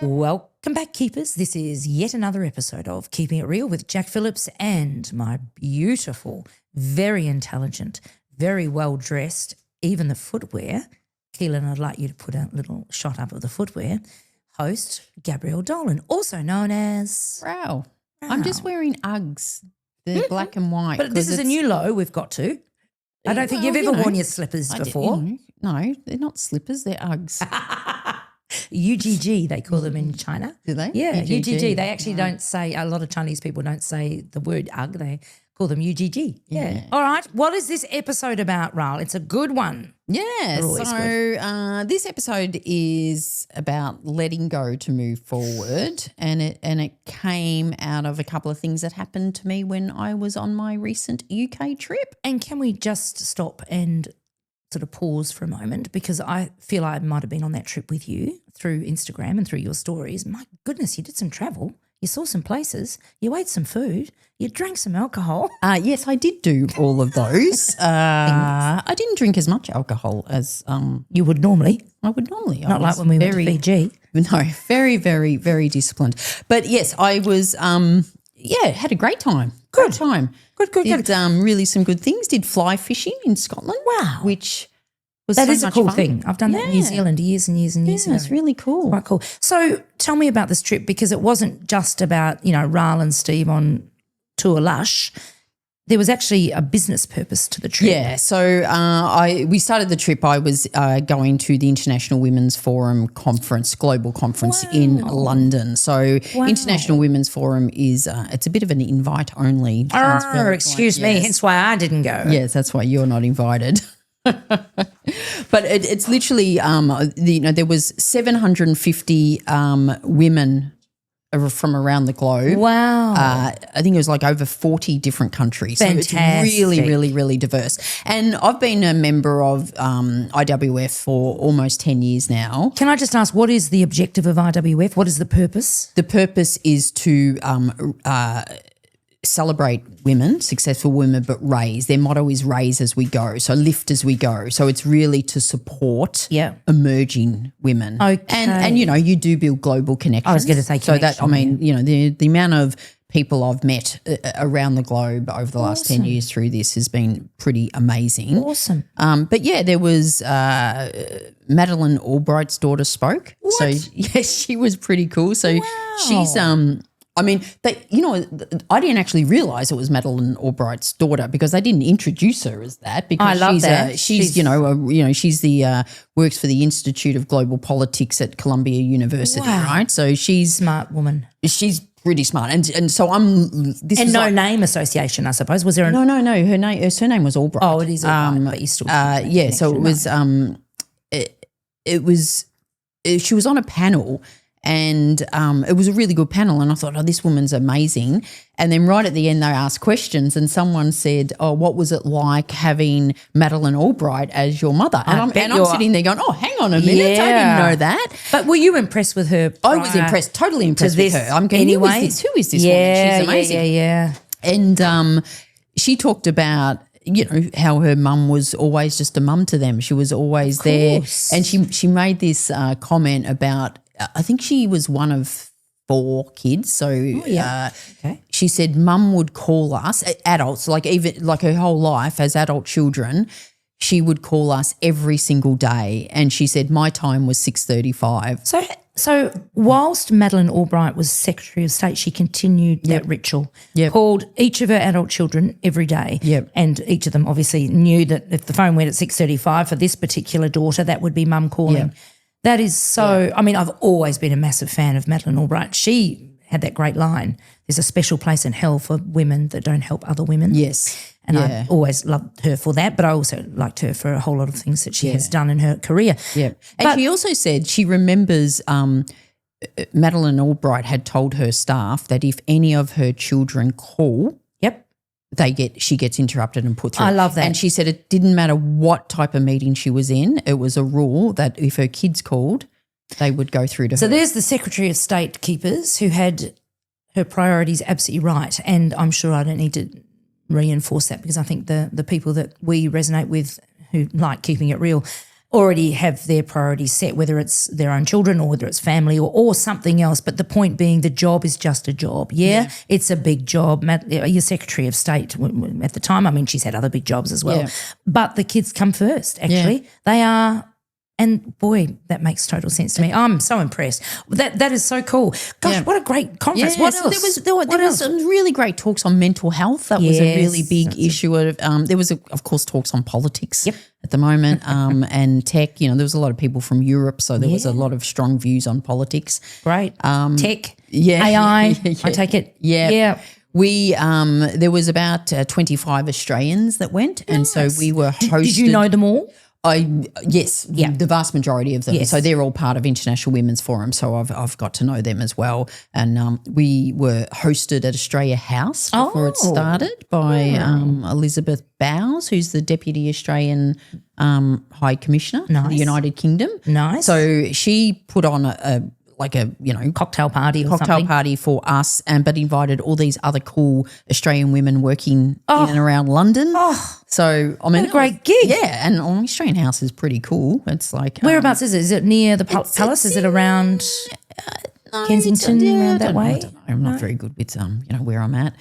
Welcome back, Keepers. This is yet another episode of Keeping It Real with Jack Phillips and my beautiful, very intelligent, very well-dressed, even the footwear. Keehlan, I'd like you to put a little shot up of the footwear. Host, Gabrielle Dolan, also known as... Wow. I'm just wearing Uggs. They're black and white. But this is a new low we've got to. I don't think you've ever worn your slippers before. No, they're not slippers, they're Uggs. UGG, they call them in China. Do they? Yeah, UGG. They actually don't say, a lot of Chinese people don't say the word Ugg. They call them UGG. Yeah. All right. What is this episode about, Rahl? It's a good one. Yeah. So this episode is about letting go to move forward, and it came out of a couple of things that happened to me when I was on my recent UK trip. And can we just stop and sort of pause for a moment, because I feel I might have been on that trip with you through Instagram and through your stories. My goodness, you did some travel. You saw some places. You ate some food. You drank some alcohol. Yes, I did do all of those. I didn't drink as much alcohol as you would normally. I would normally. Not like when we went to Fiji. No, very, very, very disciplined. But yes, I was had a great time. Good time. Good. Did really some good things. Did fly fishing in Scotland. Wow. Which was that so is a much cool fun. thing. I've done that in New Zealand years and years and years ago. It's really cool. Quite cool. So tell me about this trip, because it wasn't just about, Rahl and Steve on Tour Lush. There was actually a business purpose to the trip. Yeah, so we started the trip. I was going to the International Women's Forum conference, global conference in London. So International Women's Forum is it's a bit of an invite only. Excuse me, hence why I didn't go. Yes, that's why you're not invited. But it's literally, there was 750 women from around the globe. Wow. I think it was like over 40 different countries. Fantastic. So it's really, really, really diverse. And I've been a member of IWF for almost 10 years now. Can I just ask, what is the objective of IWF? What is the purpose? The purpose is to celebrate women, successful women, but raise. Their motto is raise as we go, so lift as we go. So it's really to support emerging women. Okay. And you do build global connections. I was going to say connection. So that, the amount of people I've met around the globe over the last 10 years through this has been pretty amazing. Awesome. But yeah, there was Madeleine Albright's daughter spoke. What? So yes, she was pretty cool. So she's I didn't actually realise it was Madeleine Albright's daughter, because they didn't introduce her as that. Because I love that. She's she's the works for the Institute of Global Politics at Columbia University, right? So she's smart woman. She's pretty smart, and so I'm. This and is no name association, I suppose. Was there? No. Her surname was Albright. Oh, it is Albright, but you still. Yeah. So it was. It was. She was on a panel. And it was a really good panel, and I thought, this woman's amazing. And then right at the end they asked questions, and someone said, what was it like having Madeleine Albright as your mother? And I'm sitting there going, hang on a minute, I didn't know that. But were you impressed with her? I was impressed, totally impressed with her. I'm going, who is this woman? She's amazing. Yeah. And she talked about how her mum was always just a mum to them. She was always there. And she made this comment about, I think she was one of 4 kids. So she said mum would call us, adults, like her whole life as adult children, she would call us every single day. And she said my time was 6:35. So whilst Madeleine Albright was Secretary of State, she continued that ritual, called each of her adult children every day. Yep. And each of them obviously knew that if the phone went at 6:35 for this particular daughter, that would be mum calling. Yep. That is so I mean, I've always been a massive fan of Madeleine Albright. She had that great line, there's a special place in hell for women that don't help other women. Yes. And I've always loved her for that, but I also liked her for a whole lot of things that she has done in her career. Yeah. And she also said she remembers Madeleine Albright had told her staff that if any of her children call, she gets interrupted and put through. I love that. And she said it didn't matter what type of meeting she was in. It was a rule that if her kids called, they would go through to her. So there's the Secretary of State Keepers who had her priorities absolutely right, and I'm sure I don't need to reinforce that, because I think the people that we resonate with who like keeping it real already have their priorities set, whether it's their own children or whether it's family or something else. But the point being, the job is just a job. Yeah. It's a big job. Your Secretary of State at the time, I mean, she's had other big jobs as well. But the kids come first, actually. They are. And boy, that makes total sense to me. I'm so impressed. That is so cool. Gosh, what a great conference. What else? There was some really great talks on mental health. That was a really big issue. There was, of course, talks on politics at the moment and tech. You know, there was a lot of people from Europe, so there was a lot of strong views on politics. Great. Tech, AI, I take it. Yeah. We there was about 25 Australians that went, and so we were hosted. Did you know them all? Yes, the vast majority of them. Yes. So they're all part of International Women's Forum. So I've got to know them as well. And we were hosted at Australia House before it started by Elizabeth Bowes, who's the Deputy Australian High Commissioner for the United Kingdom. Nice. So she put on a cocktail party for us, but invited all these other cool Australian women working in and around London. So I mean, what a great gig. Yeah, and Australian House is pretty cool. It's like whereabouts is it? Is it near the palace? Is it around Kensington around that way? I don't know. I'm not very good with where I'm at.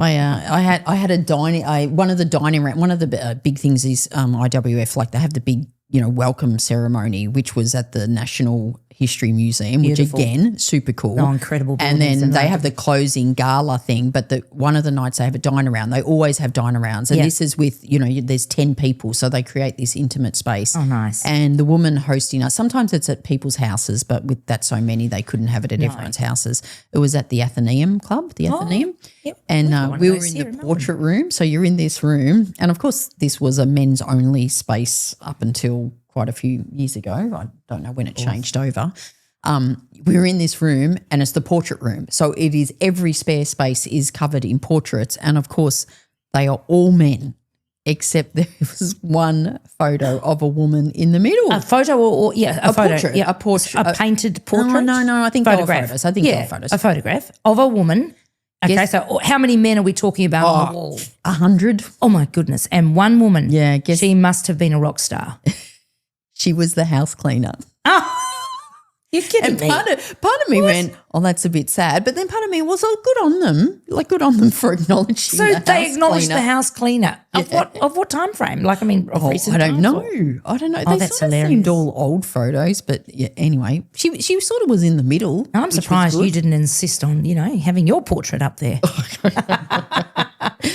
I had a dining. One of the big things is IWF. Like they have the big welcome ceremony, which was at the National History Museum, Beautiful. Which again, super cool. Oh, incredible. And then they have the closing gala thing, but one of the nights they have a dine around. They always have dine arounds. And this is with, there's 10 people, so they create this intimate space. Oh, nice. And the woman hosting us, sometimes it's at people's houses, but with that so many, they couldn't have it at everyone's houses. It was at the Athenaeum Club, Yep. And we were in the portrait room. So you're in this room. And of course, this was a men's only space up until quite a few years ago. I don't know when it changed over. We were in this room and it's the portrait room. So it is every spare space is covered in portraits. And of course, they are all men, except there was one photo of a woman in the middle. A photo or a photo. Portrait. Yeah, a portrait. A painted portrait? No, I think photograph. They were photos. A photograph of a woman. Okay, so how many men are we talking about on the wall? 100. Oh, my goodness. And one woman. Yeah, she must have been a rock star. She was the house cleaner. Oh, you're kidding me. Part of me went, that's a bit sad. But then part of me was, good on them. Like, good on them for acknowledging So they acknowledged the house cleaner. Of what time frame? Like, I mean, of recent I don't times, know. I don't know. Oh, they that's sort of hilarious. seemed all old photos. But anyway, she sort of was in the middle. I'm surprised you didn't insist on, having your portrait up there.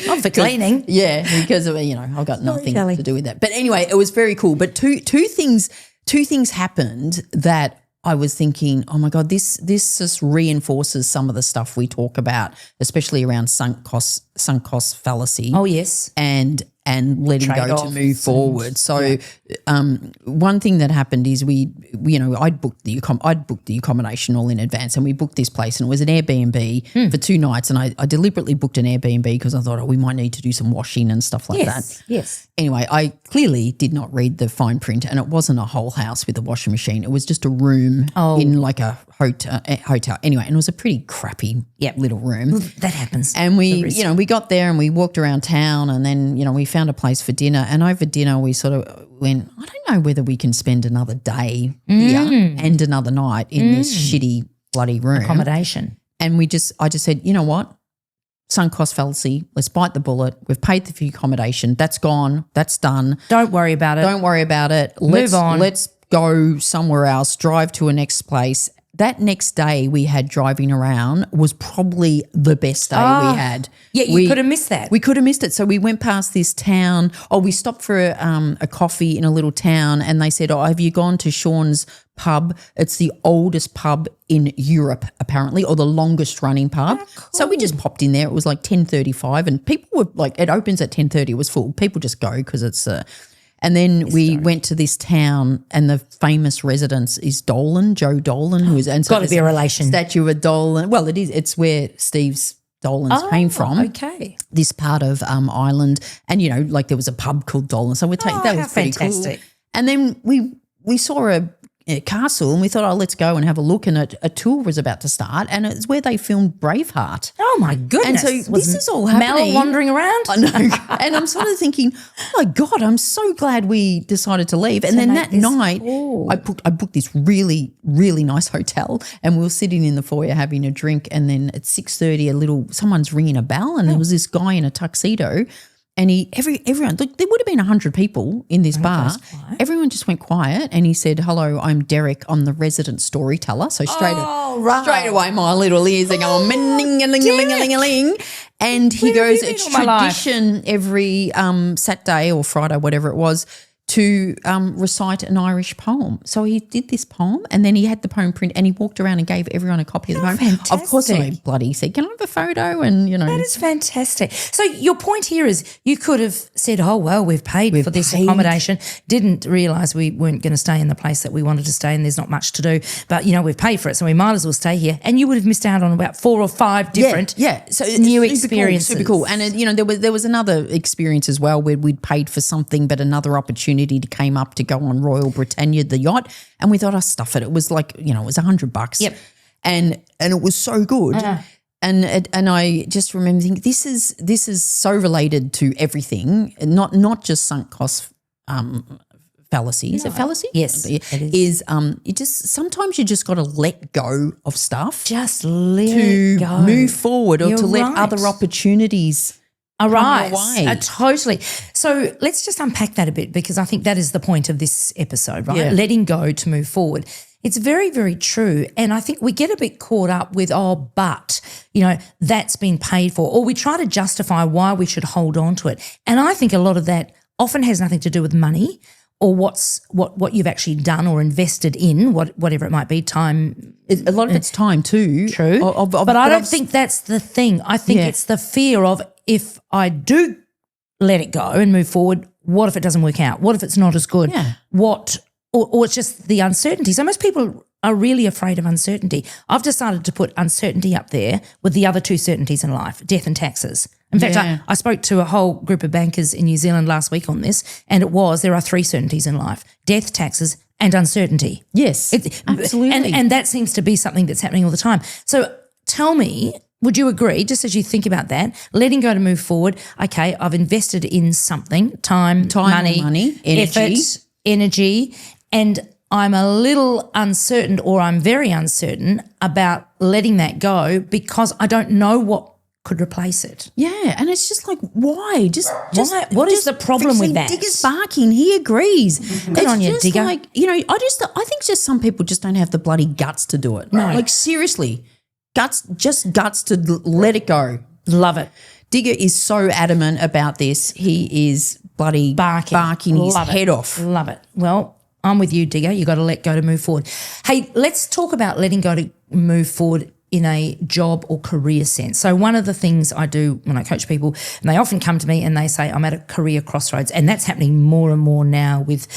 Not for cleaning. Yeah, because I've got nothing to do with that. But anyway, it was very cool. But two things happened that I was thinking, oh my God, this just reinforces some of the stuff we talk about, especially around sunk cost fallacy. Oh yes, and letting go to move forward. So one thing that happened is I'd booked the accommodation all in advance, and we booked this place, and it was an Airbnb for 2 nights, and I deliberately booked an Airbnb because I thought, we might need to do some washing and stuff like that. Yes. Anyway, I clearly did not read the fine print, and it wasn't a whole house with a washing machine. It was just a room in like a hotel. Anyway, and it was a pretty crappy little room. Well, that happens. And we got there and we walked around town, and then, we found a place for dinner, and over dinner we sort of went, I don't know whether we can spend another day here and another night in this shitty bloody room. Accommodation. And I just said, you know what? Sunk cost fallacy. Let's bite the bullet. We've paid for the accommodation. That's gone. That's done. Don't worry about it. Move on. Let's go somewhere else, drive to a next place. That next day we had driving around was probably the best day we had. Yeah, you could have missed that. We could have missed it. So we went past this town. We stopped for a coffee in a little town, and they said, have you gone to Sean's pub? It's the oldest pub in Europe apparently, or the longest running pub. Cool. So we just popped in there. It was like 10:35 and people were like, it opens at 10:30. It was full. People just go because it's and then we went to this town, and the famous residence is Dolan, Joe Dolan, who is got to be a relation. Statue of Dolan. Well, it is. It's where Steve's Dolan's came from. Okay, this part of Ireland, and like there was a pub called Dolan, so we take that was pretty fantastic. Cool. And then we saw castle, and we thought, let's go and have a look, and a tour was about to start, and it's where they filmed Braveheart. Oh my goodness. And so this is all happening. Mel wandering around? I know. And I'm sort of thinking, oh my God, I'm so glad we decided to leave. And then that night I booked this really, really nice hotel, and we were sitting in the foyer having a drink, and then at 6:30 someone's ringing a bell, and there was this guy in a tuxedo. And everyone, look, there would have been 100 people in this bar. Everyone just went quiet, and he said, "Hello, I'm Derek. I'm the resident storyteller." So straight away, my little ears are going, "Ling-a-ling-a-ling-a-ling-a-ling." And he goes, "It's tradition every Saturday or Friday, whatever it was, to recite an Irish poem." So he did this poem, and then he had the poem print, and he walked around and gave everyone a copy of the poem. Fantastic. Of course, I bloody said, "Can I have a photo?" And that is fantastic. So your point here is you could have said, "Oh well, we've paid for this accommodation. Didn't realise we weren't going to stay in the place that we wanted to stay, and there's not much to do. But we've paid for it, so we might as well stay here." And you would have missed out on about 4 or 5 different so new experiences. Super cool. And there was another experience as well where we'd paid for something, but another opportunity came up to go on Royal Britannia, the yacht, and we thought, stuff it. It was like, it was $100. Yep. And it was so good. And I just remember thinking, this is so related to everything, not just sunk cost fallacy. Is it fallacy? Yes, it is. You just sometimes you just got to let go of stuff. Just let it go. Move forward, or You're to let right. other opportunities arise. Totally. So let's just unpack that a bit, because I think that is the point of this episode, right? Yeah. Letting go to move forward. It's very, very true. And I think we get a bit caught up with, but, that's been paid for, or we try to justify why we should hold on to it. And I think a lot of that often has nothing to do with money or what you've actually done or invested in, whatever it might be, time. A lot of it's time too. True. But I don't think that's the thing. I think it's the fear of, if I do let it go and move forward, what if it doesn't work out? What if it's not as good? Yeah. Or it's just the uncertainty. So most people are really afraid of uncertainty. I've decided to put uncertainty up there with the other 2 certainties in life, death and taxes. In fact, I spoke to a whole group of bankers in New Zealand last week on this, and there are 3 certainties in life: death, taxes, and uncertainty. Yes, absolutely. And that seems to be something that's happening all the time. So tell me, would you agree, just as you think about that, letting go to move forward, okay, I've invested in something, time money, effort, energy, and I'm a little uncertain, or I'm very uncertain about letting that go because I don't know what could replace it. Yeah, and it's just like, why? What is the problem with that? Digger's barking. He agrees. Good on you, Digger. Like, I think just some people just don't have the bloody guts to do it. No. Like, seriously, guts to let it go. Love it. Digger is so adamant about this. He is bloody barking his head off. Love it. Well, I'm with you, Digger. You got to let go to move forward. Hey, let's talk about letting go to move forward in a job or career sense. So one of the things I do when I coach people, and they often come to me and they say, I'm at a career crossroads, and that's happening more and more now with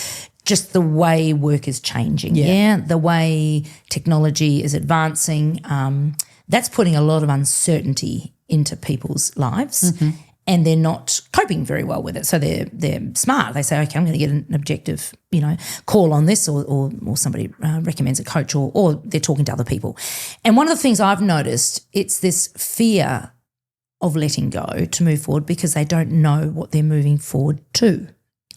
just the way work is changing. Yeah. The way technology is advancing. That's putting a lot of uncertainty into people's lives. Mm-hmm. And they're not coping very well with it. So they're smart. They say, okay, I'm going to get an objective, call on this, or somebody recommends a coach, or they're talking to other people. And one of the things I've noticed, it's this fear of letting go to move forward because they don't know what they're moving forward to.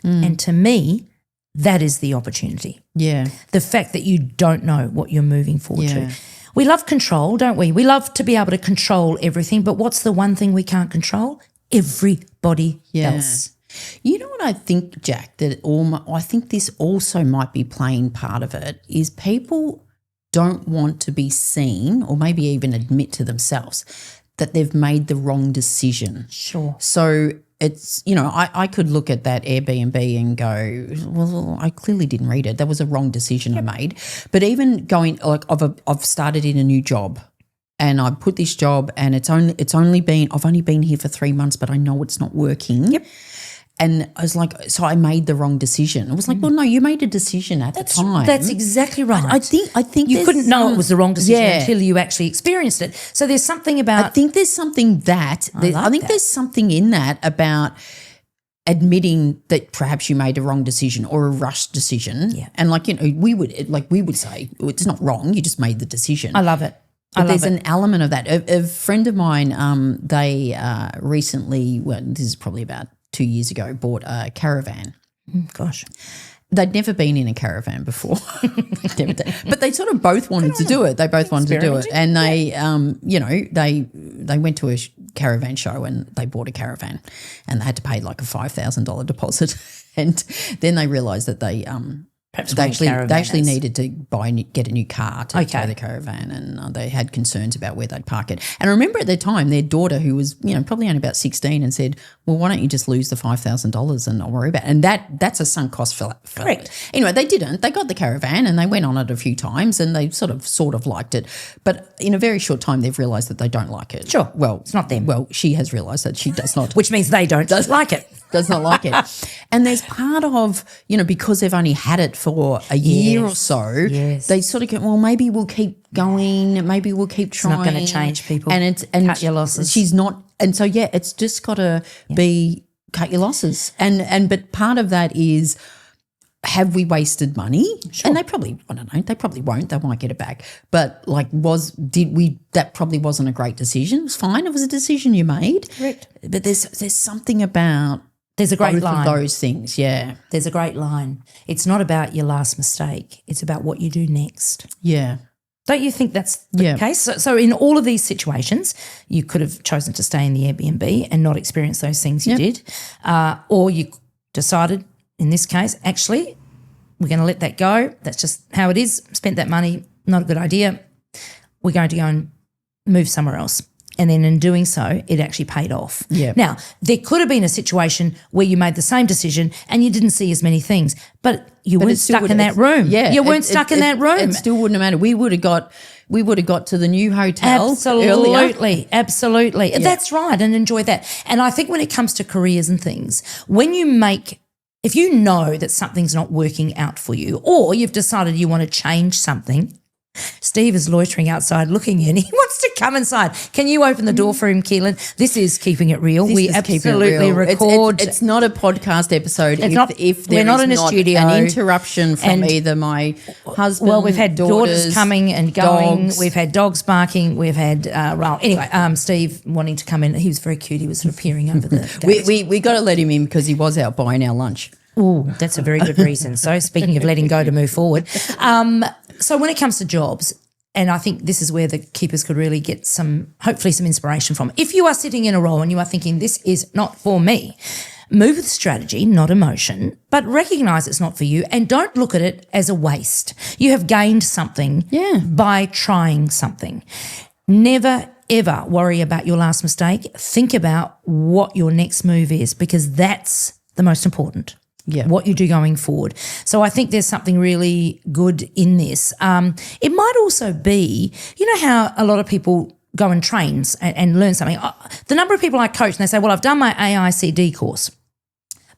And to me, that is the opportunity. Yeah. The fact that you don't know what you're moving forward to. We love control, don't we? We love to be able to control everything, but what's the one thing we can't control? Everybody else. You know what I think, Jack, I think this also might be playing part of it, is people don't want to be seen, or maybe even admit to themselves, that they've made the wrong decision. Sure. So it's, I could look at that Airbnb and go, well, I clearly didn't read it. That was a wrong decision I made. But even going, like, I've started in a new job. And I put this job, and I've only been here for 3 months, but I know it's not working. Yep. And I was like, so I made the wrong decision. I was like, well, no, you made a decision at the time. That's exactly right. I think you couldn't know it was the wrong decision until you actually experienced it. So there's something about. I think there's something there's something in that about admitting that perhaps you made a wrong decision or a rushed decision. Yeah. And we would say it's not wrong. You just made the decision. I love it. But there's an element of that. A friend of mine, they recently, this is probably about 2 years ago, bought a caravan. Gosh. They'd never been in a caravan before. But they sort of both wanted to do it. They both wanted to do it. And they, they went to a caravan show and they bought a caravan and they had to pay like a $5,000 deposit. And then they realised that they actually needed to get a new car to tow the caravan, and they had concerns about where they'd park it. And I remember at the time their daughter, who was probably only about 16, and said, "Well, why don't you just lose the $5,000 and not worry about it?" And that's a sunk cost for Correct. Anyway, they didn't. They got the caravan and they went on it a few times and they sort of liked it. But in a very short time, they've realised that they don't like it. Sure. Well, it's not them. Well, she has realised that she does not. Which means they don't like it. Does not like it. And there's part of, because they've only had it for a year or so, they sort of go, well, maybe we'll keep going, maybe we'll keep trying. It's not going to change people. And cut your losses. She's not, and so it's just got to be cut your losses. But part of that is, have we wasted money? Sure. And they probably, I don't know, they probably won't. They might get it back. But that probably wasn't a great decision. It was fine. It was a decision you made. Correct. But there's something about there's a great both line. of those things, yeah. There's a great line. It's not about your last mistake. It's about what you do next. Yeah. Don't you think that's the case? So in all of these situations, you could have chosen to stay in the Airbnb and not experience those things you did, or you decided in this case, actually, we're going to let that go. That's just how it is. Spent that money, not a good idea. We're going to go and move somewhere else. And then in doing so, it actually paid off. Yeah. Now, there could have been a situation where you made the same decision and you didn't see as many things, but you weren't stuck in that room. Yeah. You weren't stuck in that room. It still wouldn't have mattered. We would have got to the new hotel Absolutely. earlier. Absolutely. Yeah. That's right, and enjoy that. And I think when it comes to careers and things, if you know that something's not working out for you, or you've decided you want to change something, Steve is loitering outside looking in. He wants to come inside. Can you open the door for him, Keehlan? This is Keeping It Real. We absolutely record. It's not a podcast episode. If we're not in a studio. An interruption from either my husband, well, we've had daughters coming and going. Dogs. We've had dogs barking. We've had anyway. Steve wanting to come in. He was very cute. He was sort of peering over the. We got to let him in because he was out buying our lunch. Oh, that's a very good reason. So speaking of letting go to move forward, so when it comes to jobs, and I think this is where the keepers could really get hopefully some inspiration from. If you are sitting in a role and you are thinking, this is not for me, move with strategy, not emotion, but recognise it's not for you and don't look at it as a waste. You have gained something by trying something. Never, ever worry about your last mistake. Think about what your next move is, because that's the most important. Yeah. What you do going forward. So I think there's something really good in this. It might also be, how a lot of people go and train and learn something. The number of people I coach and they say, well, I've done my AICD course,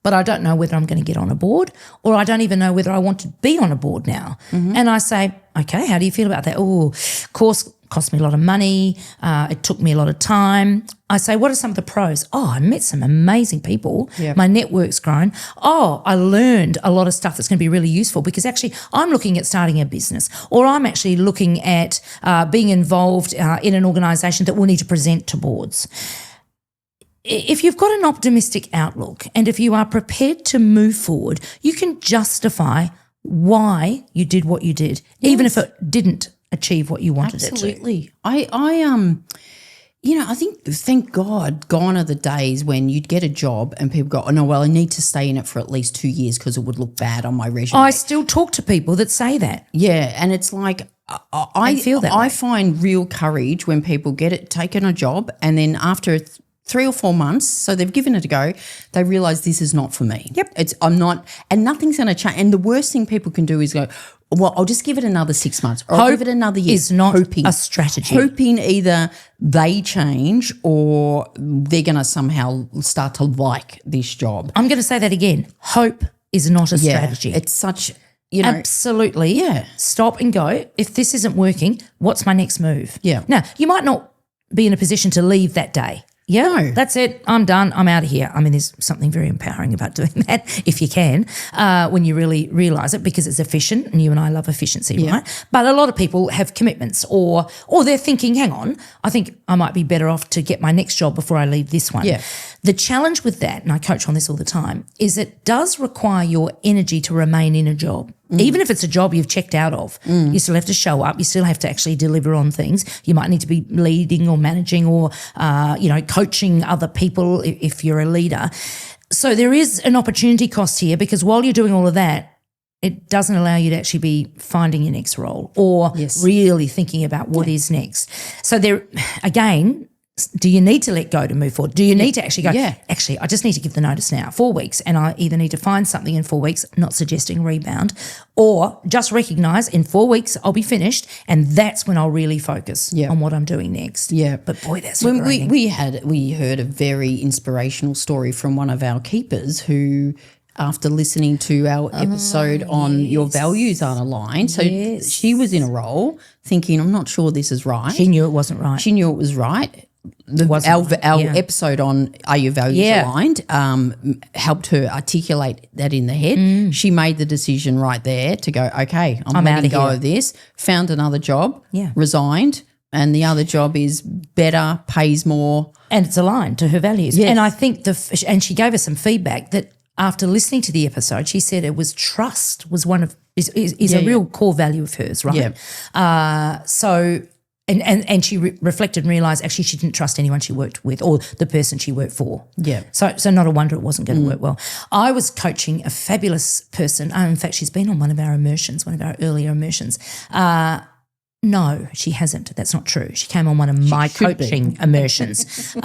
but I don't know whether I'm going to get on a board, or I don't even know whether I want to be on a board now. Mm-hmm. And I say, okay, how do you feel about that? Oh, course cost me a lot of money. It took me a lot of time. I say, what are some of the pros? Oh, I met some amazing people. Yep. My network's grown. Oh, I learned a lot of stuff that's going to be really useful, because actually I'm looking at starting a business, or I'm actually looking at being involved in an organisation that will need to present to boards. If you've got an optimistic outlook and if you are prepared to move forward, you can justify why you did what you did, even if it didn't achieve what you wanted it to. Absolutely. I think, thank God, gone are the days when you'd get a job and people go, oh, no, well, I need to stay in it for at least 2 years because it would look bad on my resume. I still talk to people that say that. Yeah, and it's like I feel that I way. find real courage when people taken a job and then after 3 or 4 months, so they've given it a go, they realise this is not for me. Yep. I'm not, and nothing's going to change. And the worst thing people can do is go, well, I'll just give it another 6 months, or I'll give it another year. Is not a strategy. Hoping either they change or they're going to somehow start to like this job. I'm going to say that again. Hope is not a strategy. It's such, Absolutely. Yeah. Stop and go. If this isn't working, what's my next move? Yeah. Now, you might not be in a position to leave that day. Yeah, that's it. I'm done. I'm out of here. I mean, there's something very empowering about doing that if you can, when you really realise it, because it's efficient, and you and I love efficiency, right? But a lot of people have commitments, or they're thinking, hang on, I think I might be better off to get my next job before I leave this one. Yeah. The challenge with that, and I coach on this all the time, is it does require your energy to remain in a job. Even if it's a job you've checked out of, you still have to show up. You still have to actually deliver on things. You might need to be leading or managing or, coaching other people if you're a leader. So there is an opportunity cost here, because while you're doing all of that, it doesn't allow you to actually be finding your next role or really thinking about what is next. So there, again, do you need to let go to move forward? Do you need to actually go, actually, I just need to give the notice now, 4 weeks, and I either need to find something in 4 weeks, not suggesting rebound, or just recognise in 4 weeks I'll be finished, and that's when I'll really focus on what I'm doing next. Yeah. But boy, that's when liberating. we heard a very inspirational story from one of our keepers who, after listening to our episode on your values aren't aligned, so she was in a role thinking, I'm not sure this is right. She knew it wasn't right. She knew it was right. Our episode on Are Your Values Aligned helped her articulate that in the head. She made the decision right there to go, okay, I'm letting go of this, found another job, resigned, and the other job is better, pays more. And it's aligned to her values. Yes. And I think and she gave us some feedback that after listening to the episode, she said it was trust was one of is a real core value of hers, right? Yeah. So and she reflected and realised actually she didn't trust anyone she worked with or the person she worked for. Yeah. So not a wonder it wasn't going to work well. I was coaching a fabulous person. In fact, she's been on one of our immersions, one of our earlier immersions. No, she hasn't. That's not true. She came on one of my coaching immersions.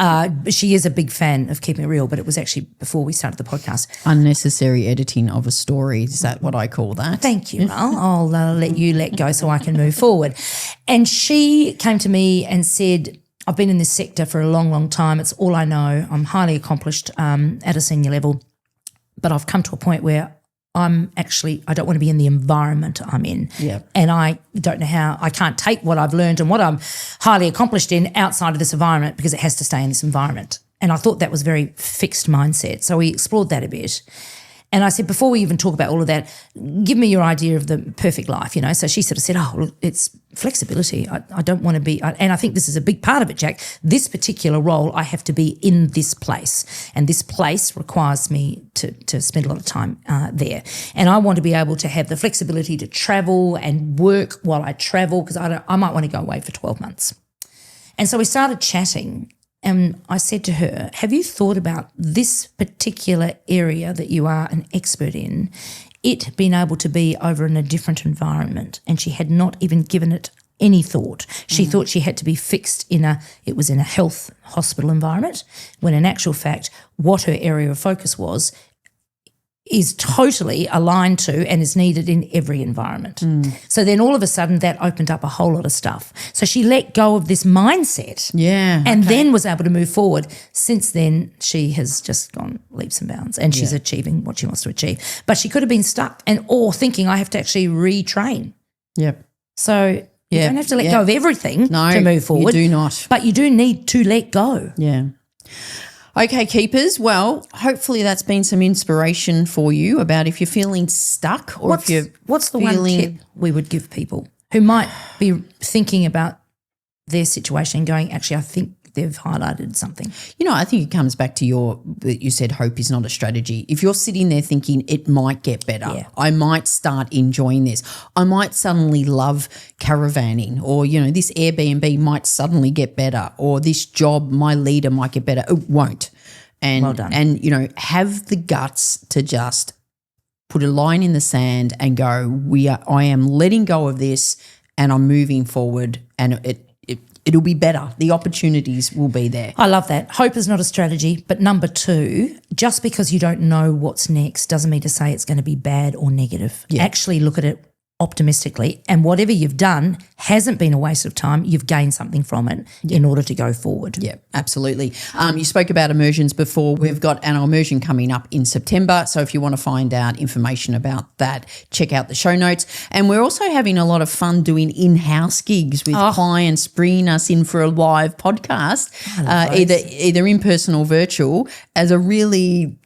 She is a big fan of Keeping It Real, but it was actually before we started the podcast. Unnecessary editing of a story, is that what I call that? Thank you, Mel. I'll let you let go so I can move forward. And she came to me and said, I've been in this sector for a long, long time. It's all I know. I'm highly accomplished at a senior level, but I've come to a point where I don't want to be in the environment I'm in. Yeah. And I don't know how, I can't take what I've learned and what I'm highly accomplished in outside of this environment because it has to stay in this environment. And I thought that was a very fixed mindset. So we explored that a bit. And I said, before we even talk about all of that, give me your idea of the perfect life, you know. So she sort of said, well, it's flexibility. I don't want to be, and I think this is a big part of it, Jack. This particular role, I have to be in this place, and this place requires me to spend a lot of time there. And I want to be able to have the flexibility to travel and work while I travel, because I might want to go away for 12 months. And so we started chatting. And I said to her, have you thought about this particular area that you are an expert in, it being able to be over in a different environment? And she had not even given it any thought. She thought she had to be fixed it was in a health hospital environment, when in actual fact what her area of focus was is totally aligned to and is needed in every environment. So then all of a sudden that opened up a whole lot of stuff. So she let go of this mindset and then was able to move forward. Since then she has just gone leaps and bounds, and she's achieving what she wants to achieve. But she could have been stuck or thinking I have to actually retrain. Yep. So you don't have to let go of everything to move forward. You do not. But you do need to let go. Yeah. Okay, keepers. Well, hopefully that's been some inspiration for you about if you're feeling stuck or What's the one tip we would give people who might be thinking about their situation and going, actually, I think they've highlighted something? You know, I think it comes back to you said hope is not a strategy. If you're sitting there thinking it might get better, I might start enjoying this, I might suddenly love caravanning, or, you know, this Airbnb might suddenly get better, or this job, my leader might get better. It won't. And, well done. And, you know, have the guts to just put a line in the sand and go, I am letting go of this and I'm moving forward, and it'll be better. The opportunities will be there. I love that. Hope is not a strategy. But number 2, just because you don't know what's next doesn't mean to say it's going to be bad or negative. Yeah. Actually look at it optimistically, and whatever you've done hasn't been a waste of time. You've gained something from it in order to go forward. Yeah, absolutely. You spoke about immersions before. We've got an immersion coming up in September. So if you want to find out information about that, check out the show notes. And we're also having a lot of fun doing in-house gigs with clients bringing us in for a live podcast, either in person or virtual, as a really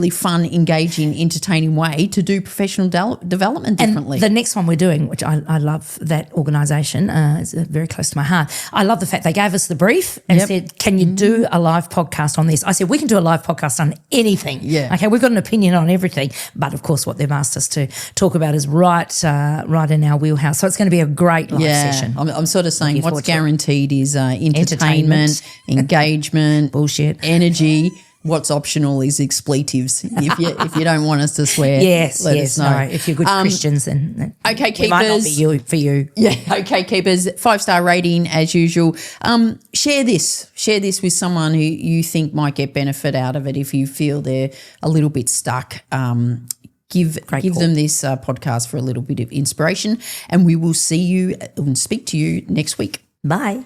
fun, engaging, entertaining way to do professional development differently. And the next one we're doing, which I love that organisation, it's very close to my heart. I love the fact they gave us the brief and said, can you do a live podcast on this? I said, we can do a live podcast on anything. Yeah. Okay, we've got an opinion on everything. But, of course, what they've asked us to talk about is right in our wheelhouse. So it's going to be a great live session. I'm sort of saying what's guaranteed is entertainment, engagement, bullshit, energy. What's optional is expletives. If you don't want us to swear, let us know. No, if you're good Christians, then okay, keepers, it might not be for you. Yeah, okay, keepers. 5-star rating as usual. Share this with someone who you think might get benefit out of it. If you feel they're a little bit stuck, give them this podcast for a little bit of inspiration, and we will see you and speak to you next week. Bye.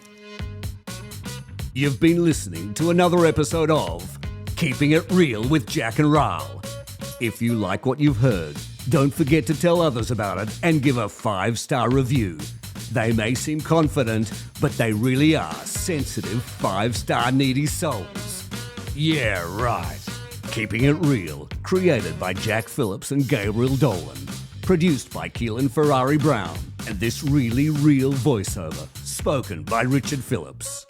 You've been listening to another episode of Keeping It Real with Jack and Rahl. If you like what you've heard, don't forget to tell others about it and give a 5-star review. They may seem confident, but they really are sensitive 5-star needy souls. Yeah, right. Keeping It Real, created by Jack Phillips and Gabriel Dolan. Produced by Keehlan Ferrari-Brown. And this really real voiceover, spoken by Richard Phillips.